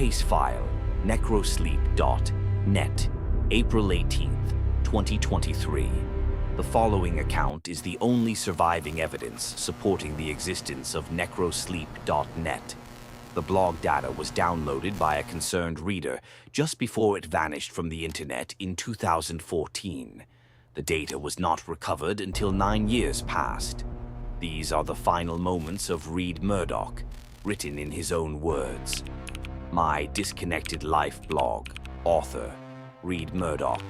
case file, Necrosleep.net, April 18th, 2023. The following account is the only surviving evidence supporting the existence of Necrosleep.net. The blog data was downloaded by a concerned reader just before it vanished from the internet in 2014. The data was not recovered until 9 years passed. These are the final moments of Reed Murdoch, written in his own words. My Disconnected Life blog, author, Reed Murdoch,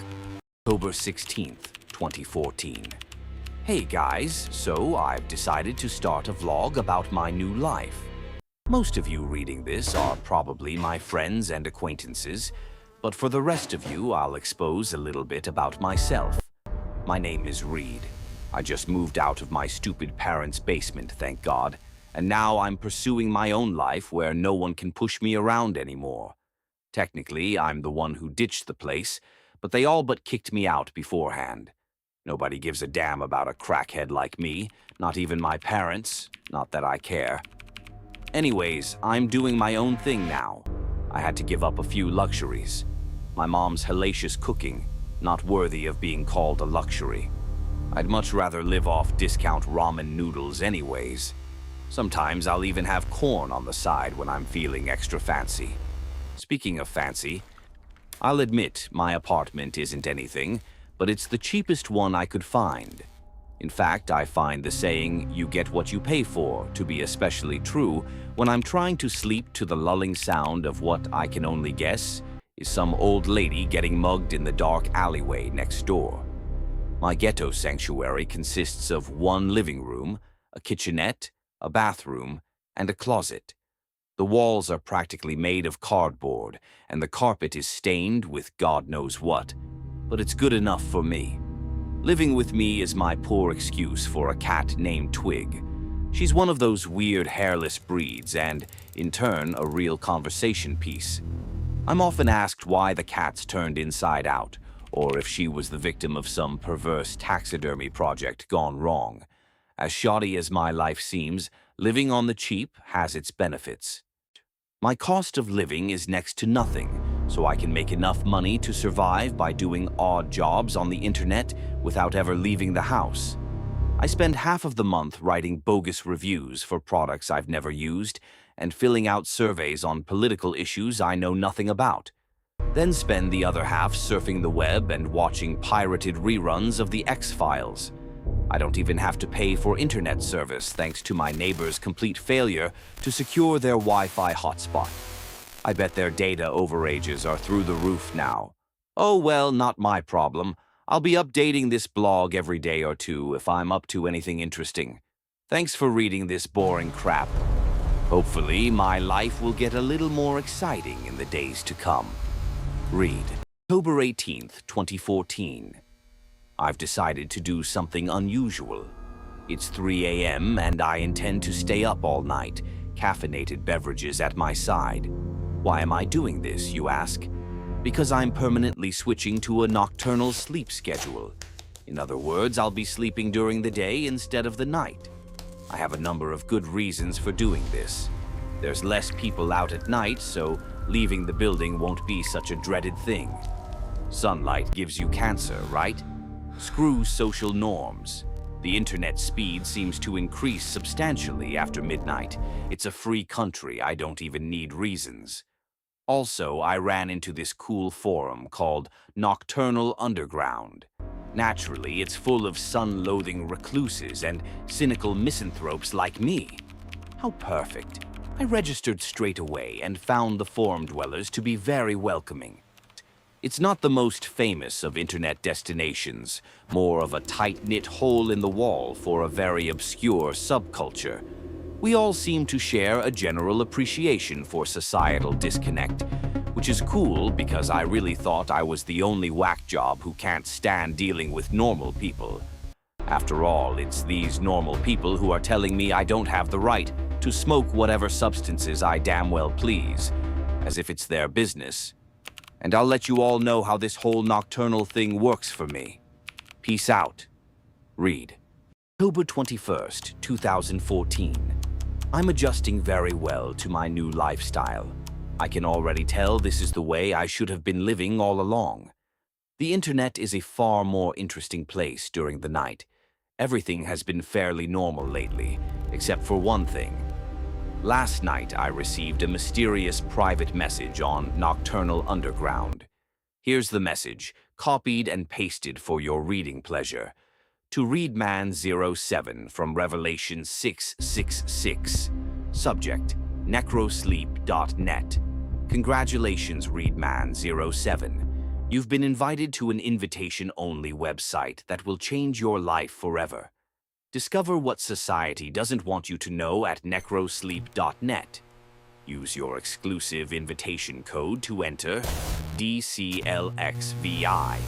October 16th, 2014. Hey guys, so I've decided to start a vlog about my new life. Most of you reading this are probably my friends and acquaintances, but for the rest of you, I'll expose a little bit about myself. My name is Reed. I just moved out of my stupid parents' basement, thank God, and now I'm pursuing my own life where no one can push me around anymore. Technically, I'm the one who ditched the place, but they all but kicked me out beforehand. Nobody gives a damn about a crackhead like me, not even my parents, not that I care. Anyways, I'm doing my own thing now. I had to give up a few luxuries. My mom's hellacious cooking, not worthy of being called a luxury. I'd much rather live off discount ramen noodles anyways. Sometimes I'll even have corn on the side when I'm feeling extra fancy. Speaking of fancy, I'll admit my apartment isn't anything, but it's the cheapest one I could find. In fact, I find the saying, "you get what you pay for," to be especially true when I'm trying to sleep to the lulling sound of what I can only guess is some old lady getting mugged in the dark alleyway next door. My ghetto sanctuary consists of one living room, a kitchenette, a bathroom, and a closet. The walls are practically made of cardboard, and the carpet is stained with God knows what, but it's good enough for me. Living with me is my poor excuse for a cat named Twig. She's one of those weird hairless breeds and, in turn, a real conversation piece. I'm often asked why the cat's turned inside out, or if she was the victim of some perverse taxidermy project gone wrong. As shoddy as my life seems, living on the cheap has its benefits. My cost of living is next to nothing, so I can make enough money to survive by doing odd jobs on the internet without ever leaving the house. I spend half of the month writing bogus reviews for products I've never used and filling out surveys on political issues I know nothing about. Then spend the other half surfing the web and watching pirated reruns of the X-Files. I don't even have to pay for internet service thanks to my neighbor's complete failure to secure their Wi-Fi hotspot. I bet their data overages are through the roof now. Oh well, not my problem. I'll be updating this blog every day or two if I'm up to anything interesting. Thanks for reading this boring crap. Hopefully, my life will get a little more exciting in the days to come. Read. October 18th, 2014. I've decided to do something unusual. It's 3 a.m. and I intend to stay up all night, caffeinated beverages at my side. Why am I doing this, you ask? Because I'm permanently switching to a nocturnal sleep schedule. In other words, I'll be sleeping during the day instead of the night. I have a number of good reasons for doing this. There's less people out at night, so leaving the building won't be such a dreaded thing. Sunlight gives you cancer, right? Screw social norms. The internet speed seems to increase substantially after midnight. It's a free country, I don't even need reasons. Also, I ran into this cool forum called Nocturnal Underground. Naturally, it's full of sun-loathing recluses and cynical misanthropes like me. How perfect. I registered straight away and found the forum dwellers to be very welcoming. It's not the most famous of internet destinations, more of a tight-knit hole in the wall for a very obscure subculture. We all seem to share a general appreciation for societal disconnect, which is cool because I really thought I was the only whack job who can't stand dealing with normal people. After all, it's these normal people who are telling me I don't have the right to smoke whatever substances I damn well please, as if it's their business. And I'll let you all know how this whole nocturnal thing works for me. Peace out. Read. October 21st, 2014. I'm adjusting very well to my new lifestyle. I can already tell this is the way I should have been living all along. The internet is a far more interesting place during the night. Everything has been fairly normal lately, except for one thing. Last night, I received a mysterious private message on Nocturnal Underground. Here's the message, copied and pasted for your reading pleasure. To Readman07 from Revelation 666. Subject, Necrosleep.net. Congratulations, Readman07. You've been invited to an invitation-only website that will change your life forever. Discover what society doesn't want you to know at Necrosleep.net. Use your exclusive invitation code to enter DCLXVI.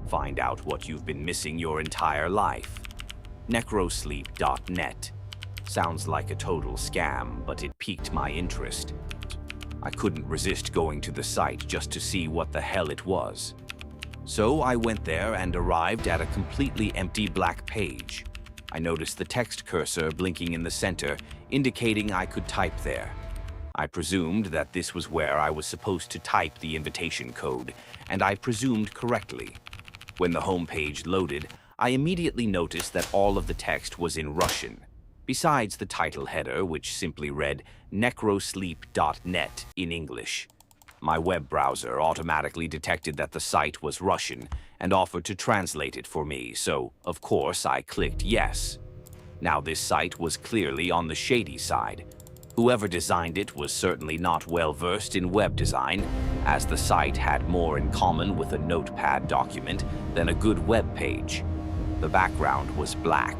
Find out what you've been missing your entire life. Necrosleep.net. Sounds like a total scam, but it piqued my interest. I couldn't resist going to the site just to see what the hell it was. So I went there and arrived at a completely empty black page. I noticed the text cursor blinking in the center, indicating I could type there. I presumed that this was where I was supposed to type the invitation code, and I presumed correctly. When the home page loaded, I immediately noticed that all of the text was in Russian, besides the title header, which simply read Necrosleep.net in English. My web browser automatically detected that the site was Russian and offered to translate it for me, so, of course, I clicked yes. Now, this site was clearly on the shady side. Whoever designed it was certainly not well-versed in web design, as the site had more in common with a notepad document than a good web page. The background was black.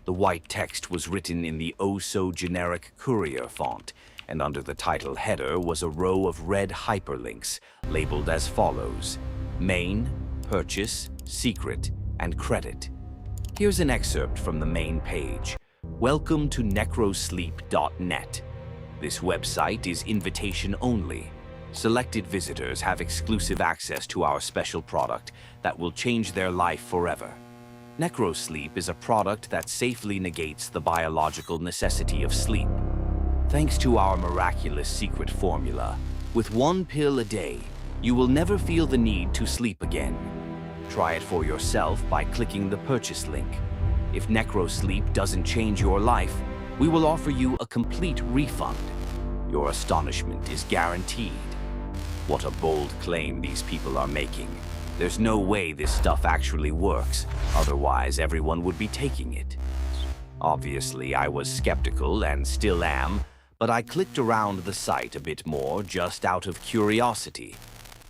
The white text was written in the oh-so-generic Courier font, and under the title header was a row of red hyperlinks labeled as follows: Main, Purchase, Secret, and Credit. Here's an excerpt from the main page. Welcome to Necrosleep.net. This website is invitation only. Selected visitors have exclusive access to our special product that will change their life forever. Necrosleep is a product that safely negates the biological necessity of sleep. Thanks to our miraculous secret formula, with one pill a day, you will never feel the need to sleep again. Try it for yourself by clicking the purchase link. If Necrosleep doesn't change your life, we will offer you a complete refund. Your astonishment is guaranteed. What a bold claim these people are making. There's no way this stuff actually works, otherwise everyone would be taking it. Obviously, I was skeptical and still am, but I clicked around the site a bit more just out of curiosity.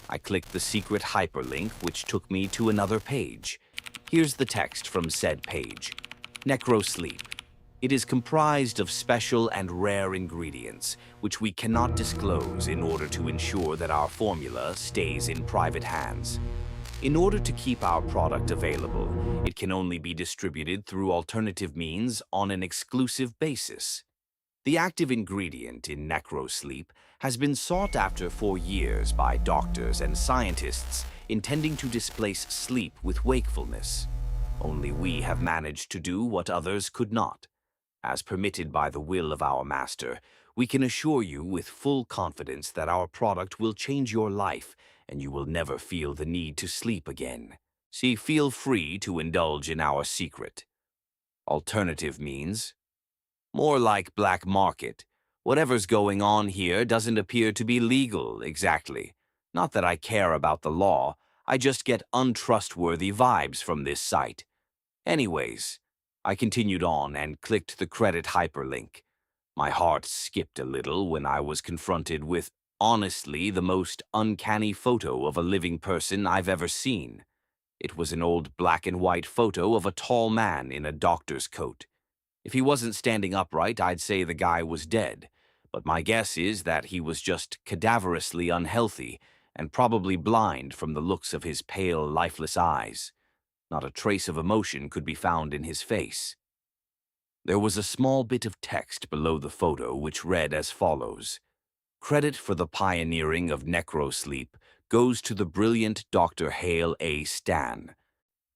I clicked the secret hyperlink, which took me to another page. Here's the text from said page. Necrosleep. It is comprised of special and rare ingredients, which we cannot disclose in order to ensure that our formula stays in private hands. In order to keep our product available, it can only be distributed through alternative means on an exclusive basis. The active ingredient in Necrosleep has been sought after for years by doctors and scientists intending to displace sleep with wakefulness. Only we have managed to do what others could not. As permitted by the will of our master, we can assure you with full confidence that our product will change your life and you will never feel the need to sleep again. See, feel free to indulge in our secret. Alternative means? More like black market. Whatever's going on here doesn't appear to be legal, exactly. Not that I care about the law, I just get untrustworthy vibes from this site. Anyways, I continued on and clicked the credit hyperlink. My heart skipped a little when I was confronted with, honestly, the most uncanny photo of a living person I've ever seen. It was an old black and white photo of a tall man in a doctor's coat. If he wasn't standing upright, I'd say the guy was dead, but my guess is that he was just cadaverously unhealthy and probably blind from the looks of his pale, lifeless eyes. Not a trace of emotion could be found in his face. There was a small bit of text below the photo which read as follows: Credit for the pioneering of Necrosleep goes to the brilliant Dr. Hale A. Stan,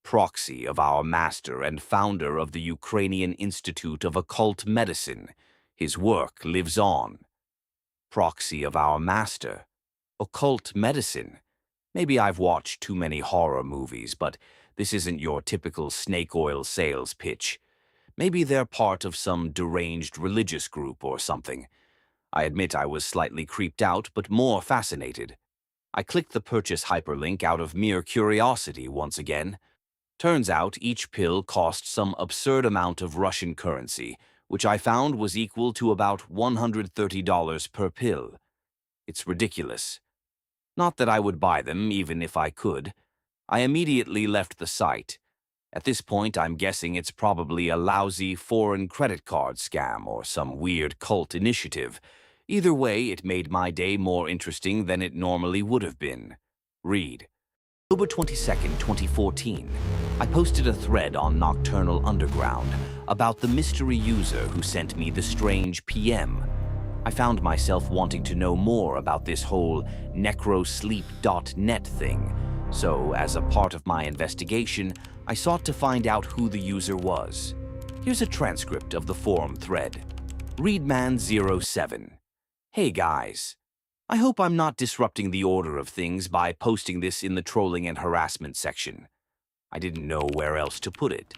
proxy of our master and founder of the Ukrainian Institute of Occult Medicine. His work lives on. proxy of our master. Occult medicine. Maybe I've watched too many horror movies, but this isn't your typical snake oil sales pitch. Maybe they're part of some deranged religious group or something. I admit I was slightly creeped out, but more fascinated. I clicked the purchase hyperlink out of mere curiosity once again. Turns out each pill cost some absurd amount of Russian currency, which I found was equal to about $130 per pill. It's ridiculous. Not that I would buy them, even if I could. I immediately left the site. At this point, I'm guessing it's probably a lousy foreign credit card scam or some weird cult initiative. Either way, it made my day more interesting than it normally would have been. Read. October 22nd, 2014, I posted a thread on Nocturnal Underground about the mystery user who sent me the strange PM. I found myself wanting to know more about this whole Necrosleep.net thing, so as a part of my investigation, I sought to find out who the user was. Here's a transcript of the forum thread. Readman07. Hey guys. I hope I'm not disrupting the order of things by posting this in the trolling and harassment section. I didn't know where else to put it.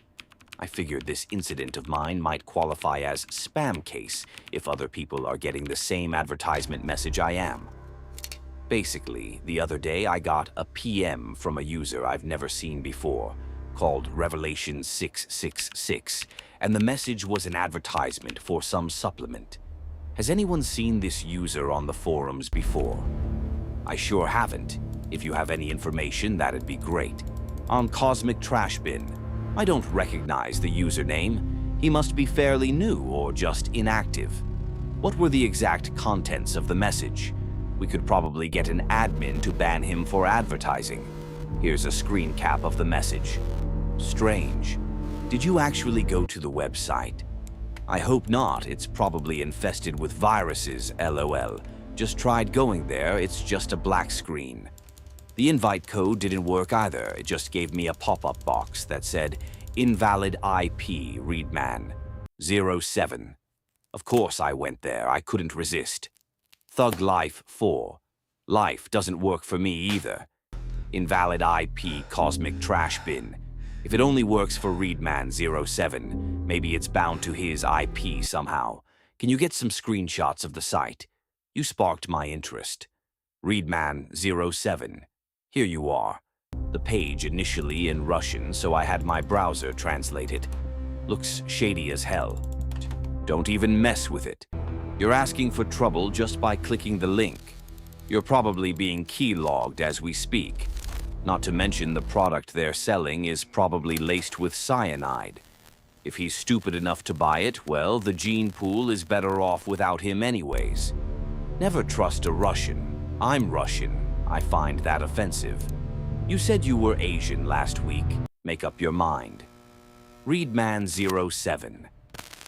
I figured this incident of mine might qualify as spam case if other people are getting the same advertisement message I am. Basically, the other day I got a PM from a user I've never seen before, called Revelation 666, and the message was an advertisement for some supplement. Has anyone seen this user on the forums before? I sure haven't. If you have any information, that'd be great. On Cosmic Trash Bin, I don't recognize the username. He must be fairly new or just inactive. What were the exact contents of the message? We could probably get an admin to ban him for advertising. Here's a screen cap of the message. Strange. Did you actually go to the website? I hope not. It's probably infested with viruses, LOL. Just tried going there, it's just a black screen. The invite code didn't work either. It just gave me a pop-up box that said, Invalid IP, Readman 07. Of course I went there. I couldn't resist. Thug Life 4. Life doesn't work for me either. Invalid IP Cosmic Trash Bin. If it only works for Readman 07, maybe it's bound to his IP somehow. Can you get some screenshots of the site? You sparked my interest. Readman 07. Here you are. The page initially in Russian, so I had my browser translate it. Looks shady as hell. Don't even mess with it. You're asking for trouble just by clicking the link. You're probably being keylogged as we speak. Not to mention the product they're selling is probably laced with cyanide. If he's stupid enough to buy it, well, the gene pool is better off without him anyways. Never trust a Russian. I'm Russian. I find that offensive. You said you were Asian last week. Make up your mind. Readman07.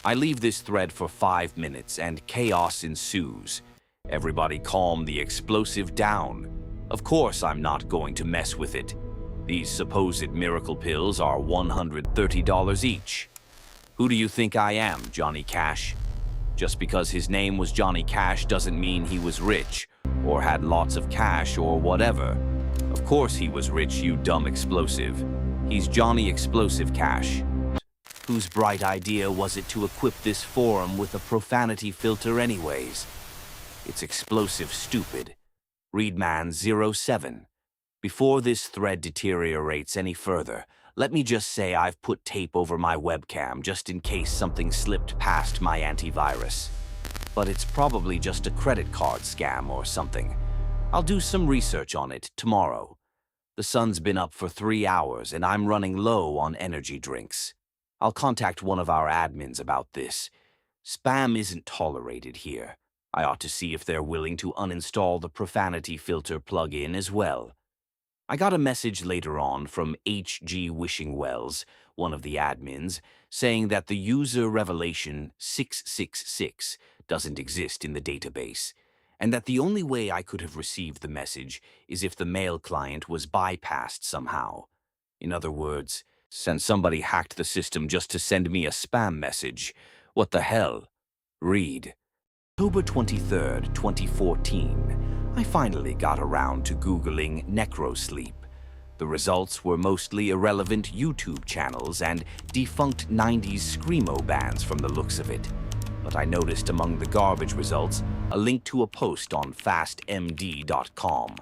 I leave this thread for 5 minutes and chaos ensues. Everybody calm the explosive down. Of course I'm not going to mess with it. These supposed miracle pills are $130 each. Who do you think I am, Johnny Cash? Just because his name was Johnny Cash doesn't mean he was rich, or had lots of cash, or whatever. Of course he was rich, you dumb explosive. He's Johnny Explosive Cash. Whose bright idea was it to equip this forum with a profanity filter anyways? It's explosive stupid. Readman07. Before this thread deteriorates any further, let me just say I've put tape over my webcam just in case something slipped past my antivirus. But it's probably just a credit card scam or something. I'll do some research on it tomorrow. The sun's been up for 3 hours and I'm running low on energy drinks. I'll contact one of our admins about this. Spam isn't tolerated here. I ought to see if they're willing to uninstall the profanity filter plugin as well. I got a message later on from H.G. Wishingwells, one of the admins, saying that the user Revelation 666 doesn't exist in the database, and that the only way I could have received the message is if the mail client was bypassed somehow. In other words, since somebody hacked the system just to send me a spam message. What the hell? Read. October 23rd, 2014, I finally got around to Googling Necrosleep. The results were mostly irrelevant YouTube channels and defunct 90s screamo bands from the looks of it. But I noticed among the garbage results a link to a post on fastmd.com.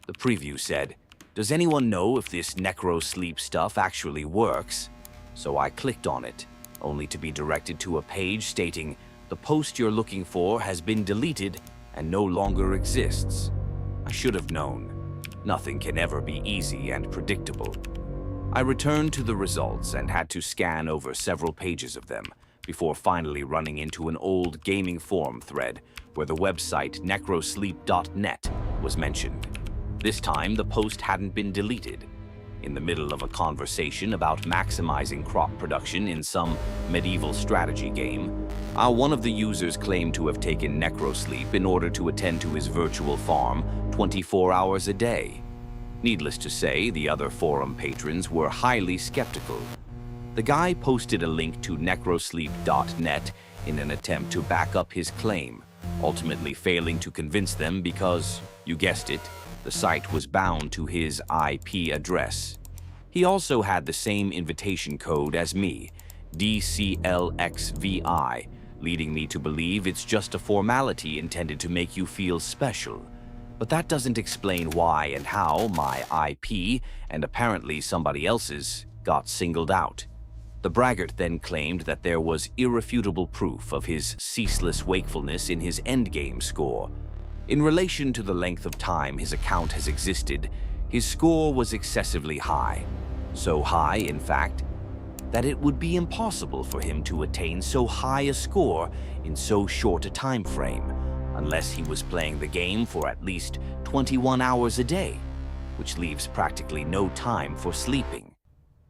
The preview said, "Does anyone know if this Necrosleep stuff actually works?" So I clicked on it, only to be directed to a page stating, "The post you're looking for has been deleted and no longer exists." I should have known. Nothing can ever be easy and predictable. I returned to the results and had to scan over several pages of them before finally running into an old gaming forum thread where the website necrosleep.net was mentioned. This time, the post hadn't been deleted. In the middle of a conversation about maximizing crop production in some medieval strategy game, one of the users claimed to have taken Necrosleep in order to attend to his virtual farm 24 hours a day. Needless to say, the other forum patrons were highly skeptical. The guy posted a link to necrosleep.net in an attempt to back up his claim, ultimately failing to convince them because, you guessed it, the site was bound to his IP address. He also had the same invitation code as me, DCLXVI, leading me to believe it's just a formality intended to make you feel special. But that doesn't explain why and how my IP, and apparently somebody else's, got singled out. The braggart then claimed that there was irrefutable proof of his ceaseless wakefulness in his endgame score. In relation to the length of time his account has existed, his score was excessively high. So high, in fact, that it would be impossible for him to attain so high a score in so short a time frame, unless he was playing the game for at least 21 hours a day, which leaves practically no time for sleeping.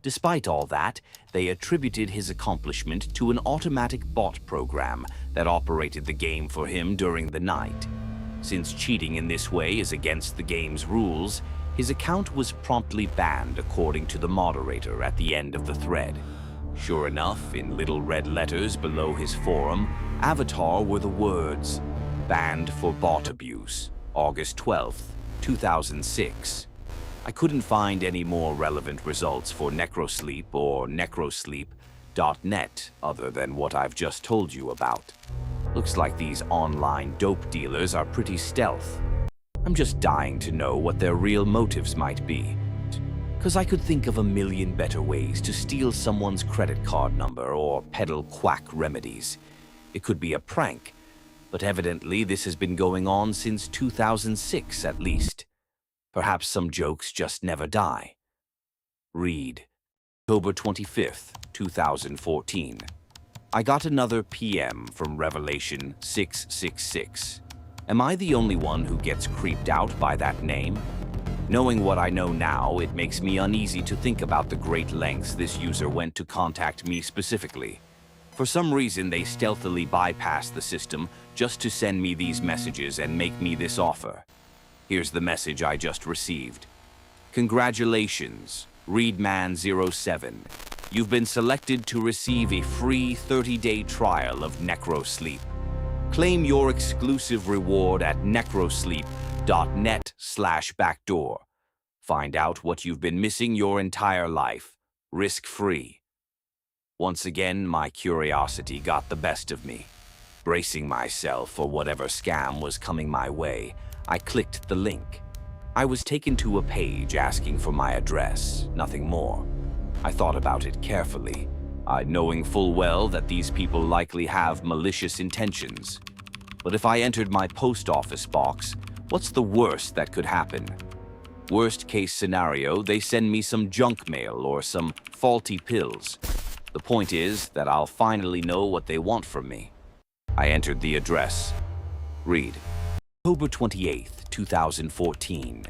Despite all that, they attributed his accomplishment to an automatic bot program that operated the game for him during the night. Since cheating in this way is against the game's rules, his account was promptly banned according to the moderator at the end of the thread. Sure enough, in little red letters below his forum avatar were the words, "Banned for bot abuse, August 12th, 2006. I couldn't find any more relevant results for Necrosleep or necrosleep.net other than what I've just told you about. Looks like these online dope dealers are pretty stealth. I'm just dying to know what their real motives might be. 'Cause I could think of a million better ways to steal someone's credit card number or peddle quack remedies. It could be a prank, but evidently this has been going on since 2006 at least. Perhaps some jokes just never die." Read. October 25th, 2014. I got another PM from Revelation 666. Am I the only one who gets creeped out by that name? Knowing what I know now, it makes me uneasy to think about the great lengths this user went to contact me specifically. For some reason, they stealthily bypassed the system just to send me these messages and make me this offer. Here's the message I just received. "Congratulations, Readman07. You've been selected to receive a free 30-day trial of Necrosleep. Claim your exclusive reward at necrosleep.net/backdoor. Find out what you've been missing your entire life, risk-free." Once again, my curiosity got the best of me. Bracing myself for whatever scam was coming my way, I clicked the link. I was taken to a page asking for my address, nothing more. I thought about it carefully, knowing full well that these people likely have malicious intentions. But if I entered my post office box, what's the worst that could happen? Worst case scenario, they send me some junk mail or some faulty pills. The point is that I'll finally know what they want from me. I entered the address. Read. October 28th, 2014.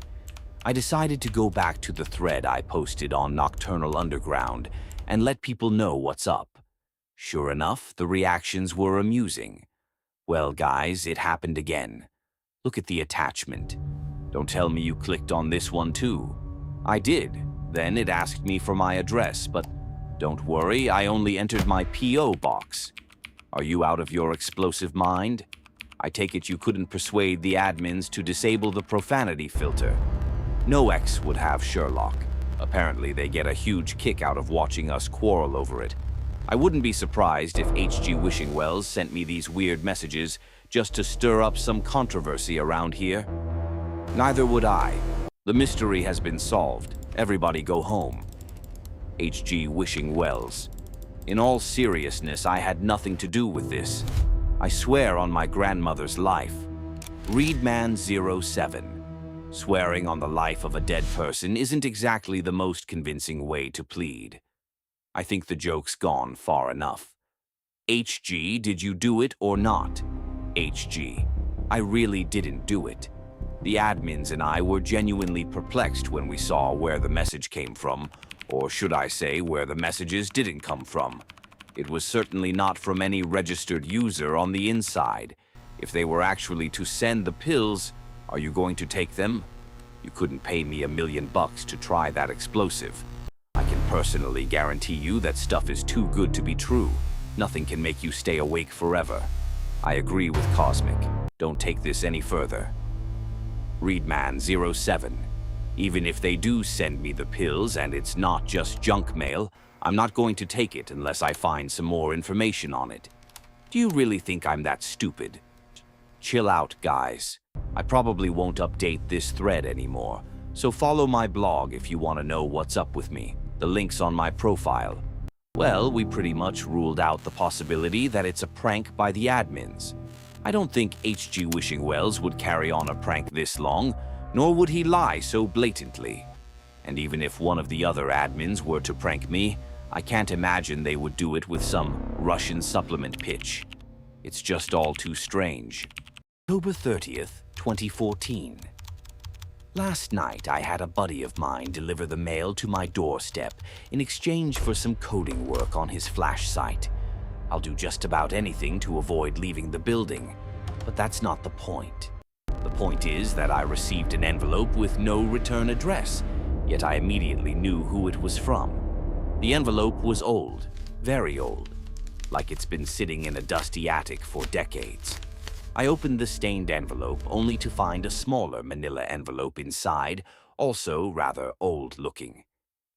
I decided to go back to the thread I posted on Nocturnal Underground and let people know what's up. Sure enough, the reactions were amusing. Well, guys, it happened again. Look at the attachment. Don't tell me you clicked on this one too. I did. Then it asked me for my address, but don't worry, I only entered my P.O. box. Are you out of your explosive mind? I take it you couldn't persuade the admins to disable the profanity filter. No ex would have Sherlock. Apparently, they get a huge kick out of watching us quarrel over it. I wouldn't be surprised if H.G. Wishingwells sent me these weird messages just to stir up some controversy around here. Neither would I. The mystery has been solved. Everybody go home. H.G. Wishingwells. In all seriousness, I had nothing to do with this. I swear on my grandmother's life. Readman07. Swearing on the life of a dead person isn't exactly the most convincing way to plead. I think the joke's gone far enough. HG, did you do it or not? HG, I really didn't do it. The admins and I were genuinely perplexed when we saw where the message came from, or should I say where the messages didn't come from. It was certainly not from any registered user on the inside. If they were actually to send the pills, are you going to take them? You couldn't pay me $1 million to try that explosive. I can personally guarantee you that stuff is too good to be true. Nothing can make you stay awake forever. I agree with Cosmic. Don't take this any further. Readman07. Even if they do send me the pills and it's not just junk mail, I'm not going to take it unless I find some more information on it. Do you really think I'm that stupid? Chill out, guys. I probably won't update this thread anymore, so follow my blog if you want to know what's up with me. The link's on my profile. Well, we pretty much ruled out the possibility that it's a prank by the admins. I don't think H.G. Wishingwells would carry on a prank this long, nor would he lie so blatantly. And even if one of the other admins were to prank me, I can't imagine they would do it with some Russian supplement pitch. It's just all too strange. October 30th, 2014. Last night, I had a buddy of mine deliver the mail to my doorstep in exchange for some coding work on his Flash site. I'll do just about anything to avoid leaving the building, but that's not the point. The point is that I received an envelope with no return address, yet I immediately knew who it was from. The envelope was old, very old, like it's been sitting in a dusty attic for decades. I opened the stained envelope only to find a smaller manila envelope inside, also rather old-looking.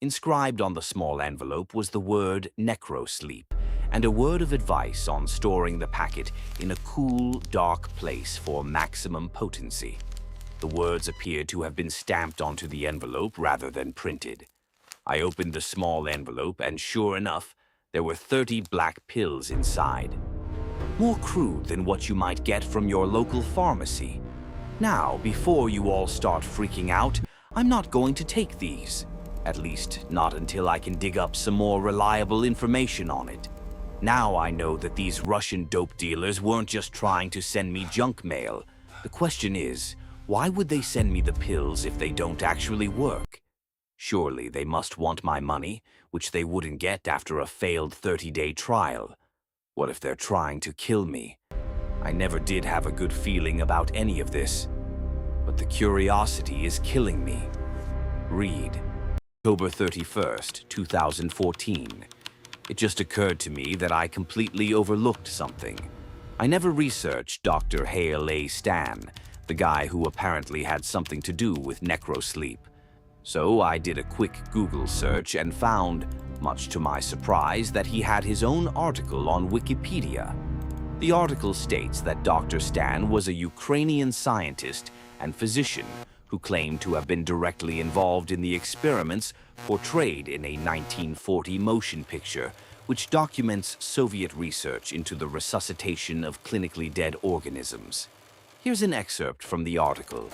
Inscribed on the small envelope was the word Necrosleep, and a word of advice on storing the packet in a cool, dark place for maximum potency. The words appeared to have been stamped onto the envelope rather than printed. I opened the small envelope, and sure enough, there were 30 black pills inside. More crude than what you might get from your local pharmacy. Now, before you all start freaking out, I'm not going to take these. At least, not until I can dig up some more reliable information on it. Now I know that these Russian dope dealers weren't just trying to send me junk mail. The question is, why would they send me the pills if they don't actually work? Surely they must want my money, which they wouldn't get after a failed 30-day trial. What if they're trying to kill me? I never did have a good feeling about any of this, but the curiosity is killing me. Read. October 31st, 2014. It just occurred to me that I completely overlooked something. I never researched Dr. Hale A. Stan, the guy who apparently had something to do with Necrosleep. So I did a quick Google search and found, much to my surprise, that he had his own article on Wikipedia. The article states that Dr. Stan was a Ukrainian scientist and physician who claimed to have been directly involved in the experiments portrayed in a 1940 motion picture which documents Soviet research into the resuscitation of clinically dead organisms. Here's an excerpt from the article.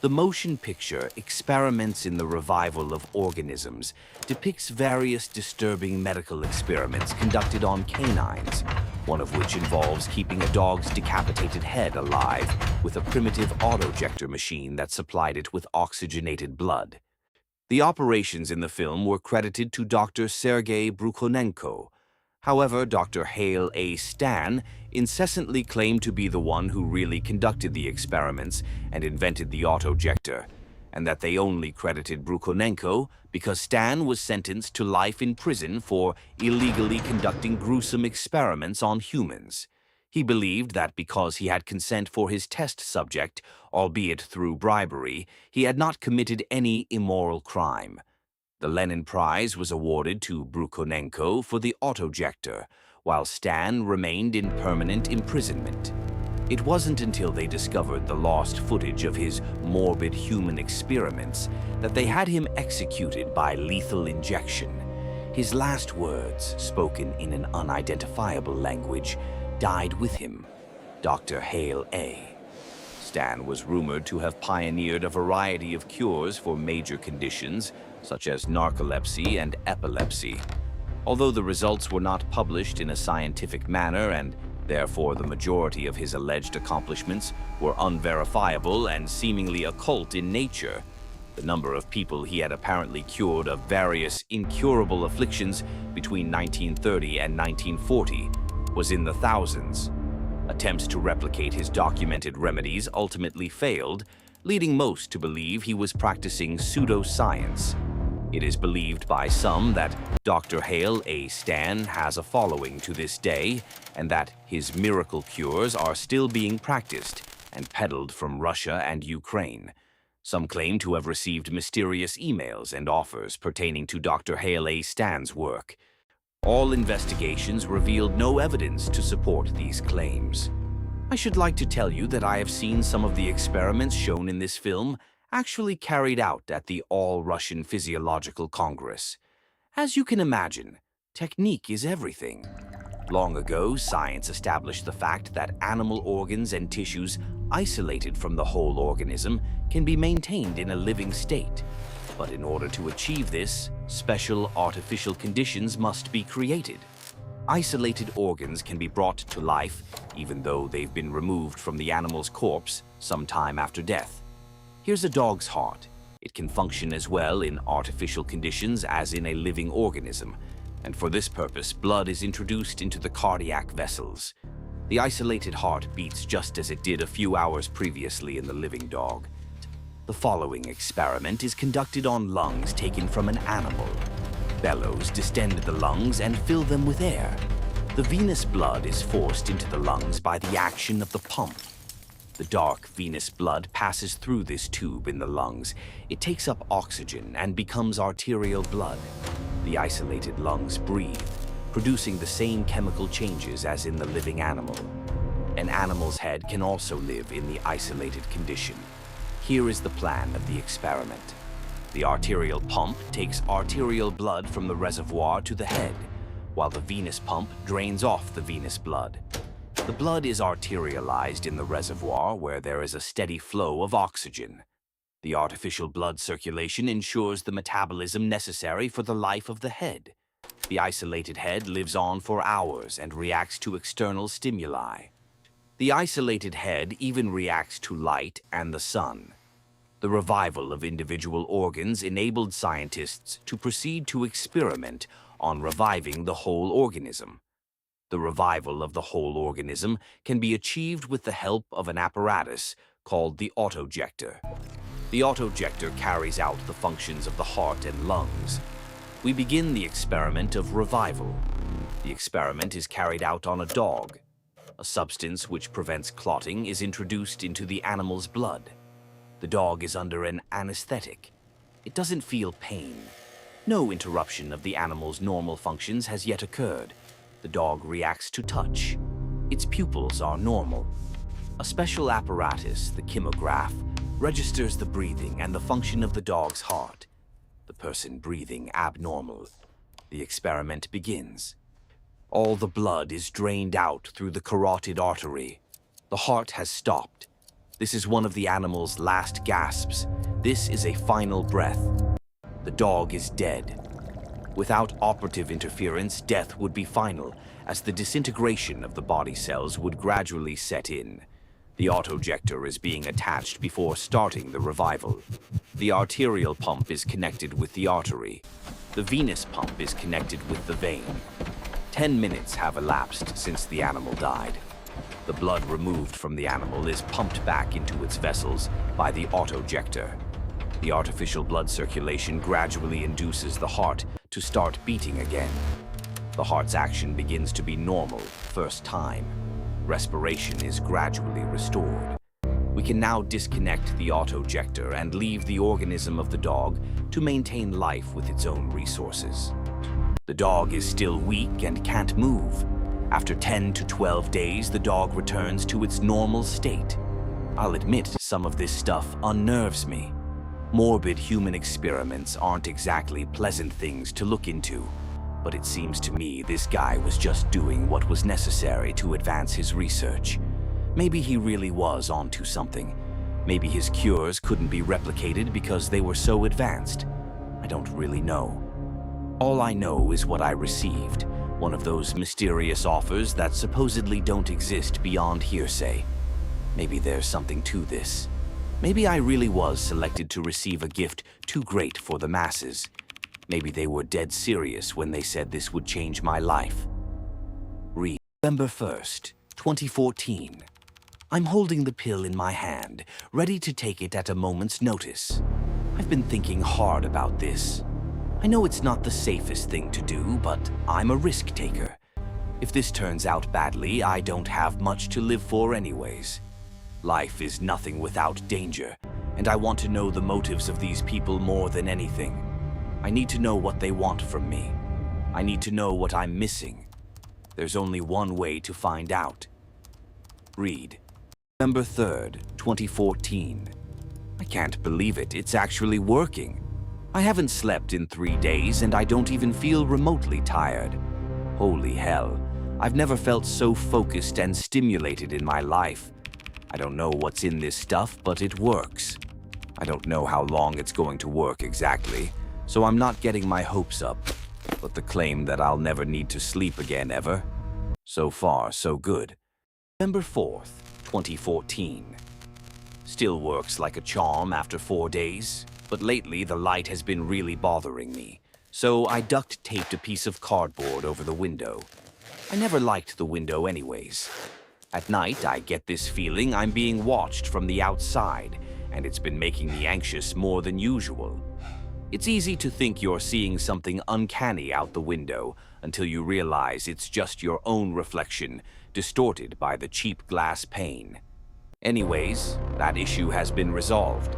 The motion picture, Experiments in the Revival of Organisms, depicts various disturbing medical experiments conducted on canines, one of which involves keeping a dog's decapitated head alive with a primitive autojector machine that supplied it with oxygenated blood. The operations in the film were credited to Dr. Sergei Brukhonenko. However, Dr. Hale A. Stan incessantly claimed to be the one who really conducted the experiments and invented the autojector, and that they only credited Brukhonenko because Stan was sentenced to life in prison for illegally conducting gruesome experiments on humans. He believed that because he had consent for his test subject, albeit through bribery, he had not committed any immoral crime. The Lenin Prize was awarded to Brukhonenko for the autojector, while Stan remained in permanent imprisonment. It wasn't until they discovered the lost footage of his morbid human experiments that they had him executed by lethal injection. His last words, spoken in an unidentifiable language, died with him. Dr. Hale A. Stan was rumored to have pioneered a variety of cures for major conditions, such as narcolepsy and epilepsy. Although the results were not published in a scientific manner and therefore the majority of his alleged accomplishments were unverifiable and seemingly occult in nature, the number of people he had apparently cured of various incurable afflictions between 1930 and 1940 was in the thousands. Attempts to replicate his documented remedies ultimately failed, leading most to believe he was practicing pseudoscience. It is believed by some that Dr. Hale A. Stan has a following to this day, and that his miracle cures are still being practiced and peddled from Russia and Ukraine. Some claim to have received mysterious emails and offers pertaining to Dr. Hale A. Stan's work. All investigations revealed no evidence to support these claims. I should like to tell you that I have seen some of the experiments shown in this film actually carried out at the All-Russian Physiological Congress. As you can imagine, technique is everything. Long ago, science established the fact that animal organs and tissues isolated from the whole organism can be maintained in a living state. But in order to achieve this, special artificial conditions must be created. Isolated organs can be brought to life, even though they've been removed from the animal's corpse some time after death. Here's a dog's heart. It can function as well in artificial conditions as in a living organism, and for this purpose, blood is introduced into the cardiac vessels. The isolated heart beats just as it did a few hours previously in the living dog. The following experiment is conducted on lungs taken from an animal. Bellows distend the lungs and fill them with air. The venous blood is forced into the lungs by the action of the pump. The dark venous blood passes through this tube in the lungs. It takes up oxygen and becomes arterial blood. The isolated lungs breathe, producing the same chemical changes as in the living animal. An animal's head can also live in the isolated condition. Here is the plan of the experiment. The arterial pump takes arterial blood from the reservoir to the head, while the venous pump drains off the venous blood. The blood is arterialized in the reservoir where there is a steady flow of oxygen. The artificial blood circulation ensures the metabolism necessary for the life of the head. The isolated head lives on for hours and reacts to external stimuli. The isolated head even reacts to light and the sun. The revival of individual organs enabled scientists to proceed to experiment on reviving the whole organism. The revival of the whole organism can be achieved with the help of an apparatus called the autojector. The autojector carries out the functions of the heart and lungs. We begin the experiment of revival. The experiment is carried out on a dog. A substance which prevents clotting is introduced into the animal's blood. The dog is under an anesthetic. It doesn't feel pain. No interruption of the animal's normal functions has yet occurred. The dog reacts to touch. Its pupils are normal. A special apparatus, the chemograph, registers the breathing and the function of the dog's heart. The person breathing abnormal. The experiment begins. All the blood is drained out through the carotid artery. The heart has stopped. This is one of the animal's last gasps. This is a final breath. The dog is dead. Without operative interference, death would be final, as the disintegration of the body cells would gradually set in. The autojector is being attached before starting the revival. The arterial pump is connected with the artery. The venous pump is connected with the vein. 10 minutes have elapsed since the animal died. The blood removed from the animal is pumped back into its vessels by the autojector. The artificial blood circulation gradually induces the heart to start beating again. The heart's action begins to be normal first time. Respiration is gradually restored. We can now disconnect the autojector and leave the organism of the dog to maintain life with its own resources. The dog is still weak and can't move. After 10 to 12 days, the dog returns to its normal state. I'll admit some of this stuff unnerves me. Morbid human experiments aren't exactly pleasant things to look into, but it seems to me this guy was just doing what was necessary to advance his research. Maybe he really was onto something. Maybe his cures couldn't be replicated because they were so advanced. I don't really know. All I know is what I received, one of those mysterious offers that supposedly don't exist beyond hearsay. Maybe there's something to this. Maybe I really was selected to receive a gift too great for the masses. Maybe they were dead serious when they said this would change my life. Read. November 1st, 2014. I'm holding the pill in my hand, ready to take it at a moment's notice. I've been thinking hard about this. I know it's not the safest thing to do, but I'm a risk taker. If this turns out badly, I don't have much to live for anyways. Life is nothing without danger, and I want to know the motives of these people more than anything. I need to know what they want from me. I need to know what I'm missing. There's only one way to find out. Read. November 3rd, 2014. I can't believe it. It's actually working. I haven't slept in 3 days, and I don't even feel remotely tired. Holy hell. I've never felt so focused and stimulated in my life. I don't know what's in this stuff, but it works. I don't know how long it's going to work exactly, so I'm not getting my hopes up. But the claim that I'll never need to sleep again ever? So far, so good. November 4th, 2014. Still works like a charm after 4 days, but lately the light has been really bothering me, so I duct taped a piece of cardboard over the window. I never liked the window anyways. At night, I get this feeling I'm being watched from the outside, and it's been making me anxious more than usual. It's easy to think you're seeing something uncanny out the window until you realize it's just your own reflection, distorted by the cheap glass pane. Anyways, that issue has been resolved.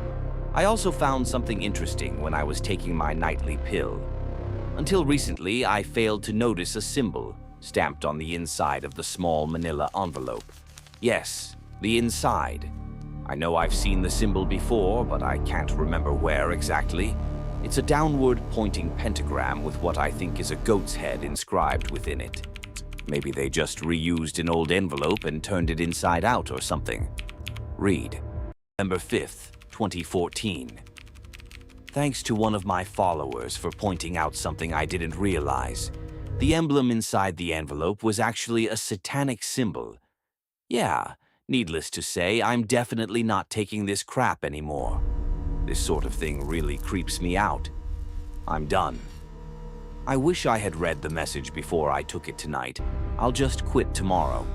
I also found something interesting when I was taking my nightly pill. Until recently, I failed to notice a symbol stamped on the inside of the small manila envelope. Yes, the inside. I know I've seen the symbol before, but I can't remember where exactly. It's a downward-pointing pentagram with what I think is a goat's head inscribed within it. Maybe they just reused an old envelope and turned it inside out or something. Read. November 5th, 2014. Thanks to one of my followers for pointing out something I didn't realize. The emblem inside the envelope was actually a satanic symbol. Yeah, needless to say, I'm definitely not taking this crap anymore. This sort of thing really creeps me out. I'm done. I wish I had read the message before I took it tonight. I'll just quit tomorrow.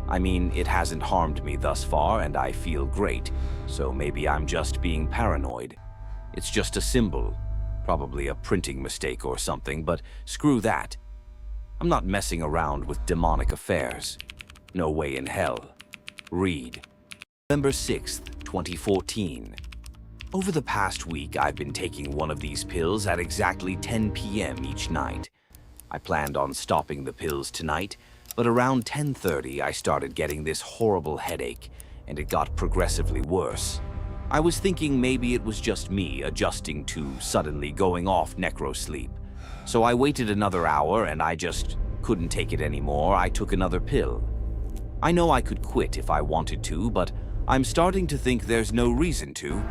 I mean, it hasn't harmed me thus far, and I feel great, so maybe I'm just being paranoid. It's just a symbol, probably a printing mistake or something, but screw that. I'm not messing around with demonic affairs. No way in hell. Read. November 6th, 2014. Over the past week, I've been taking one of these pills at exactly 10 p.m. each night. I planned on stopping the pills tonight, but around 10:30 I started getting this horrible headache, and it got progressively worse. I was thinking maybe it was just me adjusting to suddenly going off Necrosleep. So I waited another hour and I just couldn't take it anymore. I took another pill. I know I could quit if I wanted to, but I'm starting to think there's no reason to.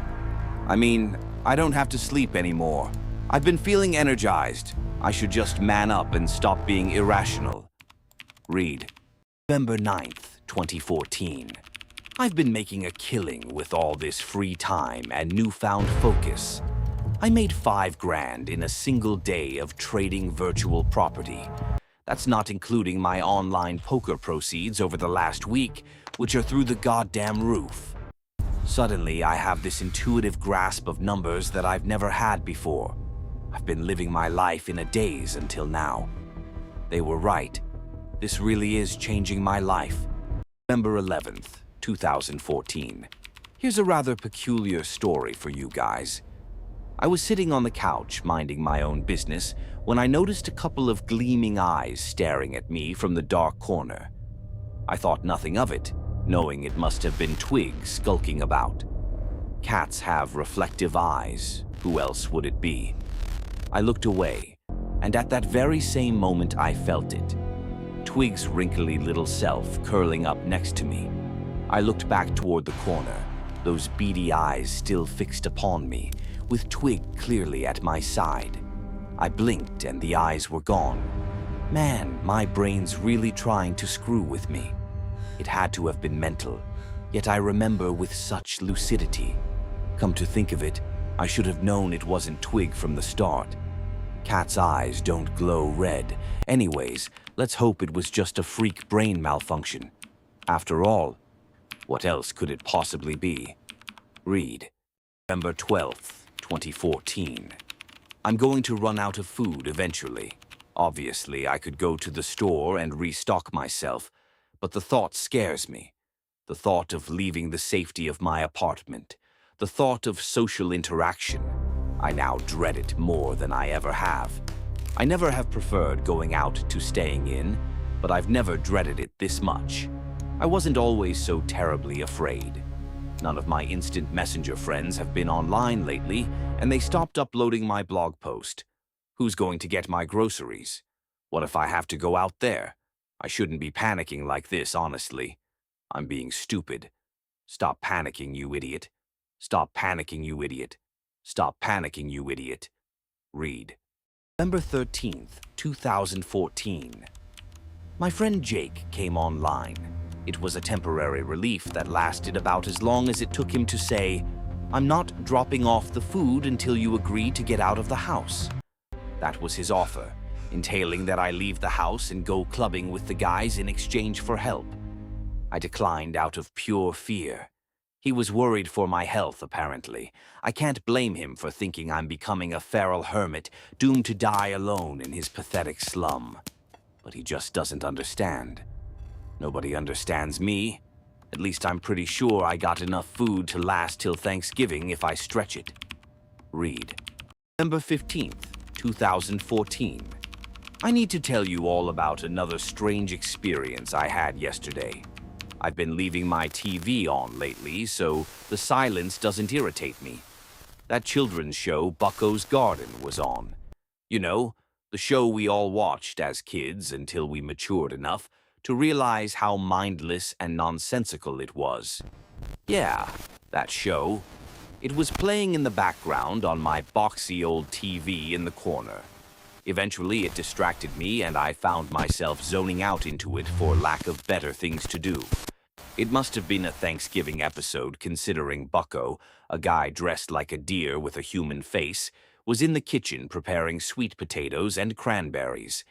I mean, I don't have to sleep anymore. I've been feeling energized. I should just man up and stop being irrational. Read. November 9th, 2014. I've been making a killing with all this free time and newfound focus. I made $5,000 in a single day of trading virtual property. That's not including my online poker proceeds over the last week, which are through the goddamn roof. Suddenly, I have this intuitive grasp of numbers that I've never had before. I've been living my life in a daze until now. They were right. This really is changing my life. November 11th, 2014. Here's a rather peculiar story for you guys. I was sitting on the couch, minding my own business, when I noticed a couple of gleaming eyes staring at me from the dark corner. I thought nothing of it, knowing it must have been Twig skulking about. Cats have reflective eyes. Who else would it be? I looked away, and at that very same moment I felt it. Twig's wrinkly little self curling up next to me. I looked back toward the corner, those beady eyes still fixed upon me, with Twig clearly at my side. I blinked and the eyes were gone. Man, my brain's really trying to screw with me. It had to have been mental, yet I remember with such lucidity. Come to think of it, I should have known it wasn't Twig from the start. Cat's eyes don't glow red. Anyways, let's hope it was just a freak brain malfunction. After all, what else could it possibly be? Read. November 12th, 2014. I'm going to run out of food eventually. Obviously, I could go to the store and restock myself, but the thought scares me. The thought of leaving the safety of my apartment. The thought of social interaction. I now dread it more than I ever have. I never have preferred going out to staying in, but I've never dreaded it this much. I wasn't always so terribly afraid. None of my instant messenger friends have been online lately, and they stopped uploading my blog post. Who's going to get my groceries? What if I have to go out there? I shouldn't be panicking like this, honestly. I'm being stupid. Stop panicking, you idiot. Stop panicking, you idiot. Stop panicking, you idiot. Read. November 13th, 2014. My friend Jake came online. It was a temporary relief that lasted about as long as it took him to say, "I'm not dropping off the food until you agree to get out of the house." That was his offer, entailing that I leave the house and go clubbing with the guys in exchange for help. I declined out of pure fear. He was worried for my health, apparently. I can't blame him for thinking I'm becoming a feral hermit, doomed to die alone in his pathetic slum. But he just doesn't understand. Nobody understands me. At least I'm pretty sure I got enough food to last till Thanksgiving if I stretch it. Read. November 15th, 2014. I need to tell you all about another strange experience I had yesterday. I've been leaving my TV on lately, so the silence doesn't irritate me. That children's show, Bucko's Garden, was on. You know, the show we all watched as kids until we matured enough to realize how mindless and nonsensical it was. Yeah, that show. It was playing in the background on my boxy old TV in the corner. Eventually, it distracted me and I found myself zoning out into it for lack of better things to do. It must have been a Thanksgiving episode, considering Bucko, a guy dressed like a deer with a human face, was in the kitchen preparing sweet potatoes and cranberries.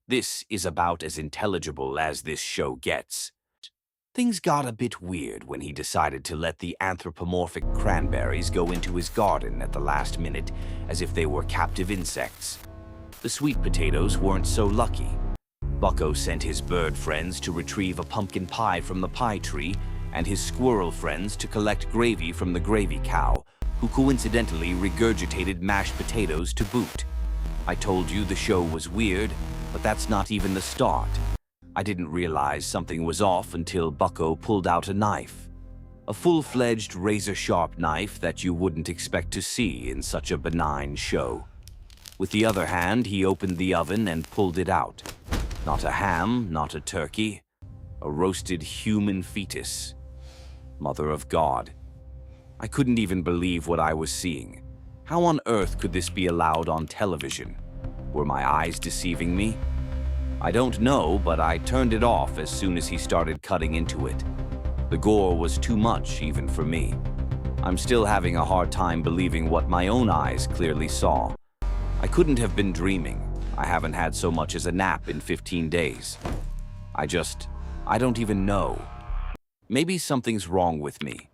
This is about as intelligible as this show gets. Things got a bit weird when he decided to let the anthropomorphic cranberries go into his garden at the last minute, as if they were captive insects. The sweet potatoes weren't so lucky. Bucko sent his bird friends to retrieve a pumpkin pie from the pie tree, and his squirrel friends to collect gravy from the gravy cow, who coincidentally regurgitated mashed potatoes to boot. I told you the show was weird, but that's not even the start. I didn't realize something was off until Bucko pulled out a knife. A full-fledged razor-sharp knife that you wouldn't expect to see in such a benign show. With the other hand, he opened the oven and pulled it out. Not a ham, not a turkey. A roasted human fetus. Mother of God. I couldn't even believe what I was seeing. How on earth could this be allowed on television? Were my eyes deceiving me? I don't know, but I turned it off as soon as he started cutting into it. The gore was too much, even for me. I'm still having a hard time believing what my own eyes clearly saw. I couldn't have been dreaming. I haven't had so much as a nap in 15 days. I don't even know. Maybe something's wrong with me.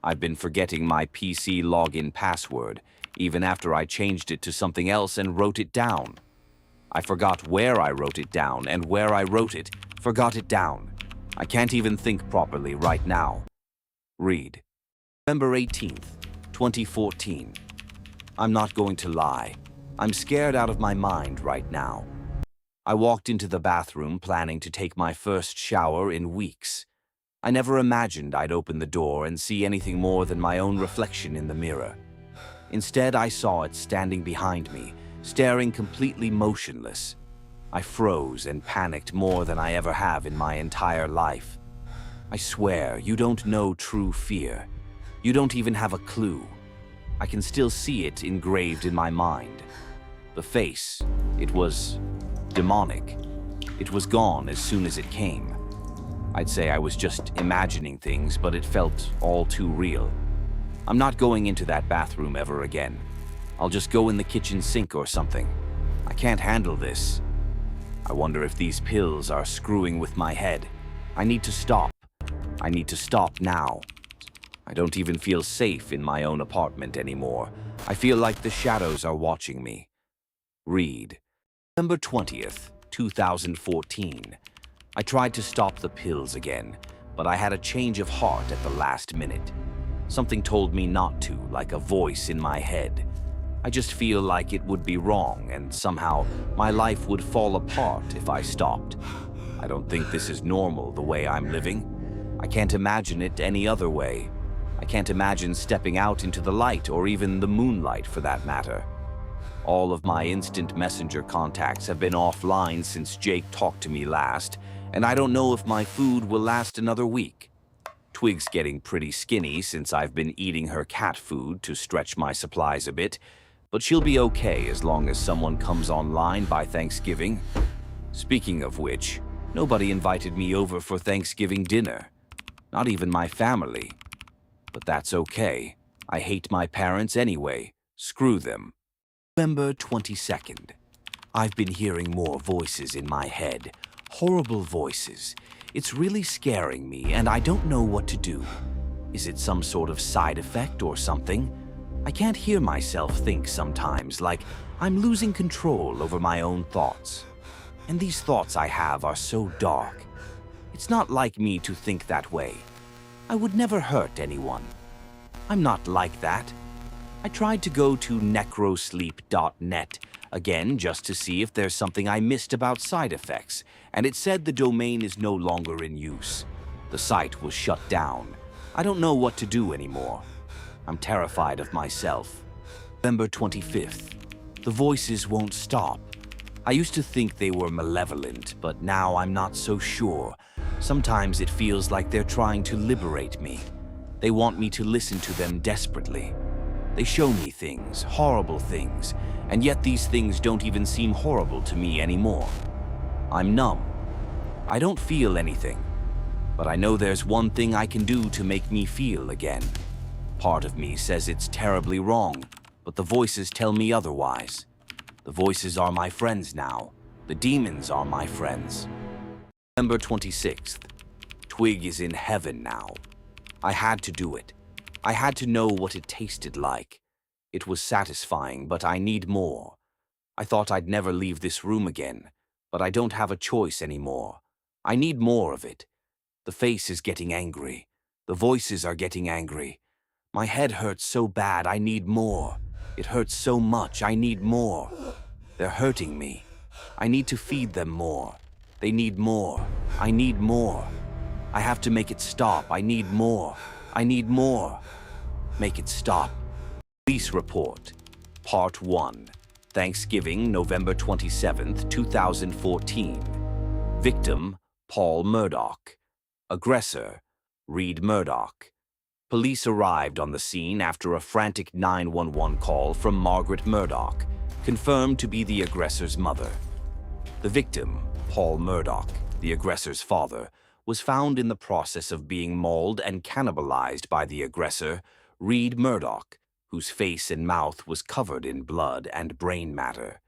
I've been forgetting my PC login password, even after I changed it to something else and wrote it down. I forgot where I wrote it down, and where I wrote it, forgot it down. I can't even think properly right now. Read. November 18th, 2014. I'm not going to lie. I'm scared out of my mind right now. I walked into the bathroom planning to take my first shower in weeks. I never imagined I'd open the door and see anything more than my own reflection in the mirror. Instead, I saw it standing behind me, staring completely motionless. I froze and panicked more than I ever have in my entire life. I swear, you don't know true fear. You don't even have a clue. I can still see it engraved in my mind. The face, it was demonic. It was gone as soon as it came. I'd say I was just imagining things, but it felt all too real. I'm not going into that bathroom ever again. I'll just go in the kitchen sink or something. I can't handle this. I wonder if these pills are screwing with my head. I need to stop. I need to stop now. I don't even feel safe in my own apartment anymore. I feel like the shadows are watching me. Read. December 20th, 2014. I tried to stop the pills again, but I had a change of heart at the last minute. Something told me not to, like a voice in my head. I just feel like it would be wrong, and somehow my life would fall apart if I stopped. I don't think this is normal, the way I'm living. I can't imagine it any other way. I can't imagine stepping out into the light, or even the moonlight for that matter. All of my instant messenger contacts have been offline since Jake talked to me last, and I don't know if my food will last another week. Twig's getting pretty skinny since I've been eating her cat food to stretch my supplies a bit, but she'll be okay as long as someone comes online by Thanksgiving. Speaking of which, nobody invited me over for Thanksgiving dinner. Not even my family. But that's okay. I hate my parents anyway. Screw them. November 22nd. I've been hearing more voices in my head. Horrible voices. It's really scaring me, and I don't know what to do. Is it some sort of side effect or something? I can't hear myself think sometimes, like I'm losing control over my own thoughts. And these thoughts I have are so dark. It's not like me to think that way. I would never hurt anyone. I'm not like that. I tried to go to necrosleep.net again just to see if there's something I missed about side effects, and it said the domain is no longer in use. The site was shut down. I don't know what to do anymore. I'm terrified of myself. November 25th. The voices won't stop. I used to think they were malevolent, but now I'm not so sure. Sometimes it feels like they're trying to liberate me. They want me to listen to them desperately. They show me things, horrible things, and yet these things don't even seem horrible to me anymore. I'm numb. I don't feel anything, but I know there's one thing I can do to make me feel again. Part of me says it's terribly wrong, but the voices tell me otherwise. The voices are my friends now. The demons are my friends. December 26th. Twig is in heaven now. I had to do it. I had to know what it tasted like. It was satisfying, but I need more. I thought I'd never leave this room again, but I don't have a choice anymore. I need more of it. The face is getting angry. The voices are getting angry. My head hurts so bad, I need more. It hurts so much, I need more. They're hurting me. I need to feed them more. They need more. I need more. I have to make it stop. I need more. I need more. Make it stop. Police report. Part 1. Thanksgiving, November 27th, 2014. Victim, Paul Murdoch. Aggressor, Reed Murdoch. Police arrived on the scene after a frantic 911 call from Margaret Murdoch, confirmed to be the aggressor's mother. The victim, Paul Murdoch, the aggressor's father, was found in the process of being mauled and cannibalized by the aggressor, Reed Murdoch, whose face and mouth was covered in blood and brain matter.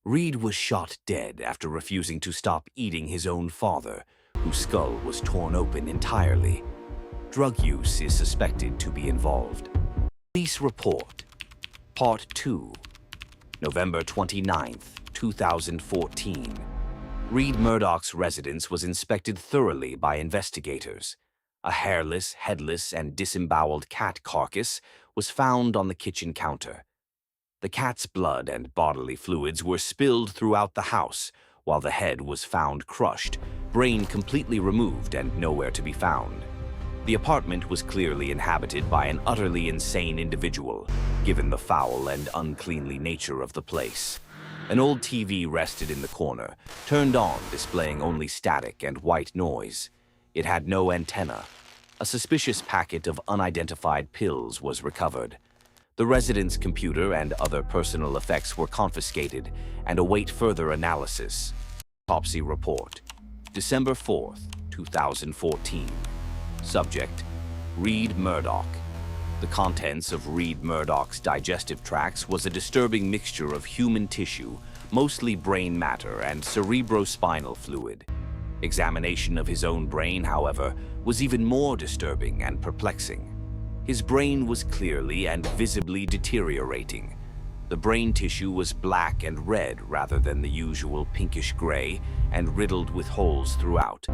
Reed was shot dead after refusing to stop eating his own father, whose skull was torn open entirely. Drug use is suspected to be involved. Police report. Part 2. November 29th, 2014. Reed Murdoch's residence was inspected thoroughly by investigators. A hairless, headless, and disemboweled cat carcass was found on the kitchen counter. The cat's blood and bodily fluids were spilled throughout the house, while the head was found crushed, brain completely removed and nowhere to be found. The apartment was clearly inhabited by an utterly insane individual, given the foul and uncleanly nature of the place. An old TV rested in the corner, turned on, displaying only static and white noise. It had no antenna. A suspicious packet of unidentified pills was recovered. The resident's computer and other personal effects were confiscated and await further analysis. Autopsy report. December 4th, 2014. Subject: Reed Murdoch. The contents of Reed Murdoch's digestive tracts was a disturbing mixture of human tissue, mostly brain matter, and cerebrospinal fluid. Examination of his own brain, however, was even more disturbing and perplexing. His brain was clearly and visibly deteriorating. The brain tissue was black and red rather than the usual pinkish gray and riddled with holes throughout.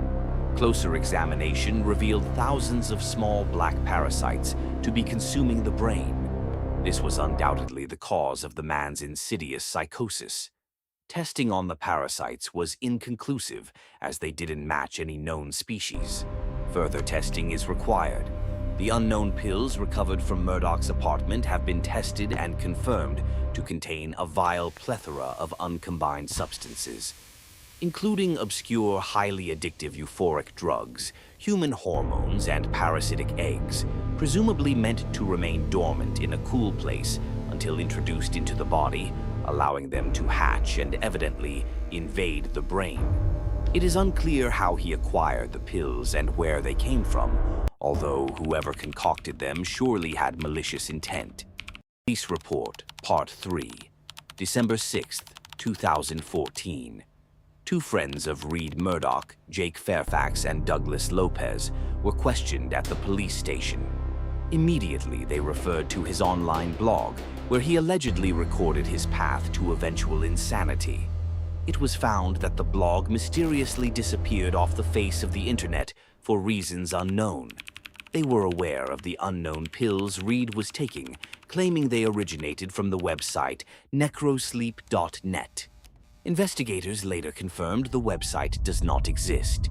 Closer examination revealed thousands of small black parasites to be consuming the brain. This was undoubtedly the cause of the man's insidious psychosis. Testing on the parasites was inconclusive, as they didn't match any known species. Further testing is required. The unknown pills recovered from Murdoch's apartment have been tested and confirmed to contain a vile plethora of uncombined substances, including obscure, highly addictive euphoric drugs, human hormones, and parasitic eggs, presumably meant to remain dormant in a cool place until introduced into the body, allowing them to hatch and evidently invade the brain. It is unclear how he acquired the pills and where they came from, although whoever concocted them surely had malicious intent. Police Report, Part 3, December 6th, 2014. Two friends of Reed Murdoch, Jake Fairfax and Douglas Lopez, were questioned at the police station. Immediately, they referred to his online blog, where he allegedly recorded his path to eventual insanity. It was found that the blog mysteriously disappeared off the face of the internet for reasons unknown. They were aware of the unknown pills Reed was taking, claiming they originated from the website Necrosleep.net. Investigators later confirmed the website does not exist.